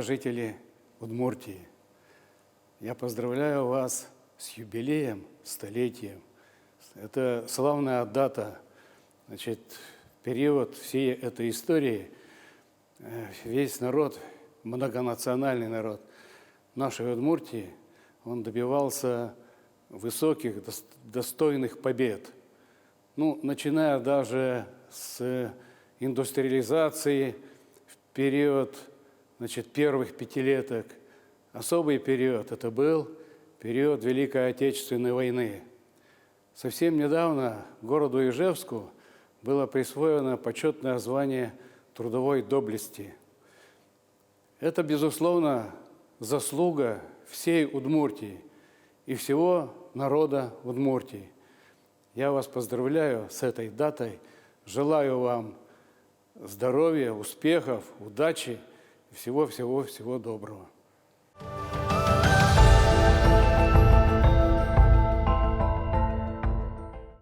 жители Удмуртии, я поздравляю вас с юбилеем, столетием. Это славная дата. Значит, в период всей этой истории весь народ, многонациональный народ нашей Удмуртии, он добивался высоких, достойных побед. Ну, начиная даже с индустриализации в период, значит, первых пятилеток. Особый период это был период Великой Отечественной войны. Совсем недавно городу Ижевску было присвоено почетное звание трудовой доблести. Это, безусловно, заслуга всей Удмуртии и всего народа Удмуртии. Я вас поздравляю с этой датой, желаю вам здоровья, успехов, удачи и всего-всего-всего доброго.